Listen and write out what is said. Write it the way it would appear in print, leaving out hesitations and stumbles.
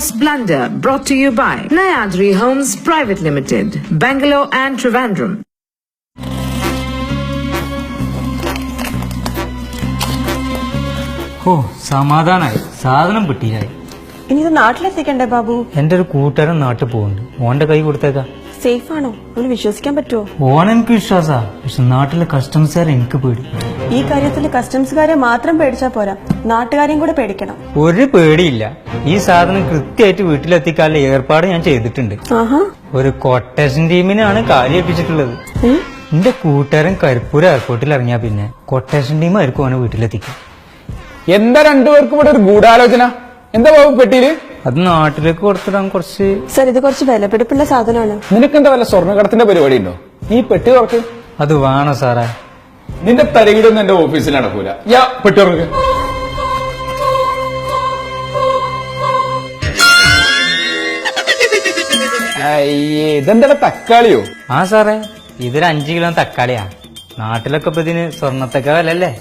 Divorce Blunder, brought to you by Nayadri Homes Private Limited, Bangalore and Trivandrum. ഓ സമാധാനായി, സാധനം കിട്ടിയായി. ഇനി ഇത് നാട്ടിലെത്തിക്കണ്ടേ ബാബു? എന്റെ ഒരു കൂട്ടുകാരൻ നാട്ടിൽ പോകുന്നുണ്ട്, ഓന്റെ കൈ കൊടുത്തേക്കാ. സേഫ് ആണോ? അവന് വിശ്വസിക്കാൻ പറ്റുമോ? ഓൻ എനിക്ക് വിശ്വാസാ, പക്ഷെ നാട്ടിലെ കസ്റ്റംസുകാരെ എനിക്ക് പേടി. ഈ കാര്യത്തിൽ കസ്റ്റംസുകാരെ മാത്രം പേടിച്ചാ പോരാ, നാട്ടുകാരെയും കൂടെ പേടിക്കണം. ഒരു പേടിയില്ല. ഈ സാധനം കൃത്യമായിട്ട് വീട്ടിലെത്തിക്കാനുള്ള ഏർപ്പാട് ഞാൻ ചെയ്തിട്ടുണ്ട്. ഒരു കൊട്ടേഷൻ ടീമിനാണ് കാലിയേൽപ്പിച്ചിട്ടുള്ളത്. എന്റെ കൂട്ടുകാരൻ കരിപ്പൂർ എയർപോർട്ടിൽ ഇറങ്ങിയാ പിന്നെ കൊട്ടേഷൻ ടീം ആയിരിക്കും ഓനെ വീട്ടിലെത്തിക്കും. എന്താ രണ്ടുപേർക്കും ഇവിടെ ഒരു ഗൂഢാലോചന? എന്താ ബാബു പെട്ടിയില്? അത് നാട്ടിലേക്ക് കൊടുത്തിടാൻ കുറച്ച്. സർ, ഇത് കുറച്ച് വിലപിടിപ്പുള്ള സാധനമാണ്. നിനക്കെന്താ വല്ല സ്വർണ്ണക്കടത്തിന്റെ പരിപാടി ഉണ്ടോ? നീ പെട്ടി തുറക്ക്. അത് വേണോ സാറേ? നിന്റെ തരകിടൊന്നും എന്റെ ഓഫീസിൽ നടക്കൂല. യാ പെട്ടി തുറക്ക്. അയ്യേ, ഇതെന്താ തക്കാളിയോ? ആ സാറേ, ഇതൊരു 5 കിലോ തക്കാളിയാ. നാട്ടിലൊക്കെ ഇപ്പൊ ഇതിന് സ്വർണ്ണത്തൊക്കെ വിലല്ലേ.